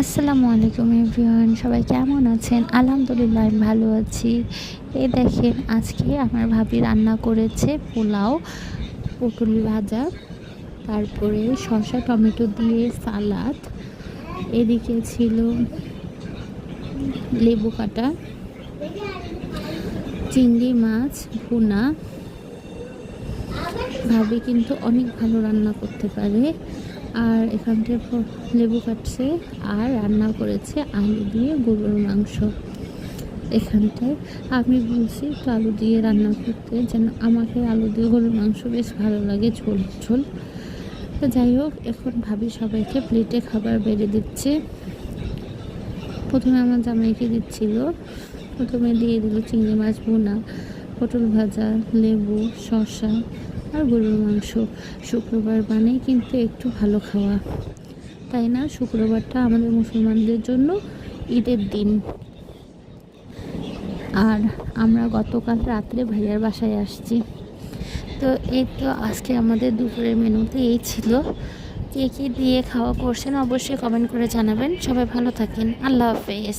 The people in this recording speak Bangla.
আসসালামু আলাইকুম এভরিওয়ান, সবাই কেমন আছেন? আলহামদুলিল্লাহ আমি ভালো আছি। এই দেখেন আজকে আমার ভাবি রান্না করেছে পোলাও, পটল ভাজা, তারপরে শসা টমেটো দিয়ে সালাদ, এদিকে ছিল লেবু কাটা, চিংড়ি মাছ ভুনা। ভাবি কিন্তু অনেক ভালো রান্না করতে পারে। আর এখান থেকে লেবু কাটছে আর রান্না করেছে আলু দিয়ে গরুর মাংস। এখানটায় আমি বলছি একটু আলু দিয়ে রান্না করতে, যেন আমাকে আলু দিয়ে গরুর মাংস বেশ ভালো লাগে, ঝোল ঝোল। তো যাই হোক, এখন ভাবি সবাইকে প্লেটে খাবার বেড়ে দিচ্ছে। প্রথমে আমার জামাইকে দিচ্ছিল, প্রথমে দিয়ে দিল চিংড়ি মাছ ভুনা, পটল ভাজা, লেবু, শসা আর গরুর মাংস। শুক্রবার বানেই কিন্তু একটু ভালো খাওয়া, তাই না? শুক্রবারটা আমাদের মুসলমানদের জন্য ঈদের দিন। আর আমরা গতকাল রাত্রে ভাইয়ার বাসায় আসছি। তো এই তো আজকে আমাদের দুপুরের মেনুতে এই ছিল। কে কী দিয়ে খাওয়া করছেন অবশ্যই কমেন্ট করে জানাবেন। সবাই ভালো থাকেন। আল্লাহ হাফেজ।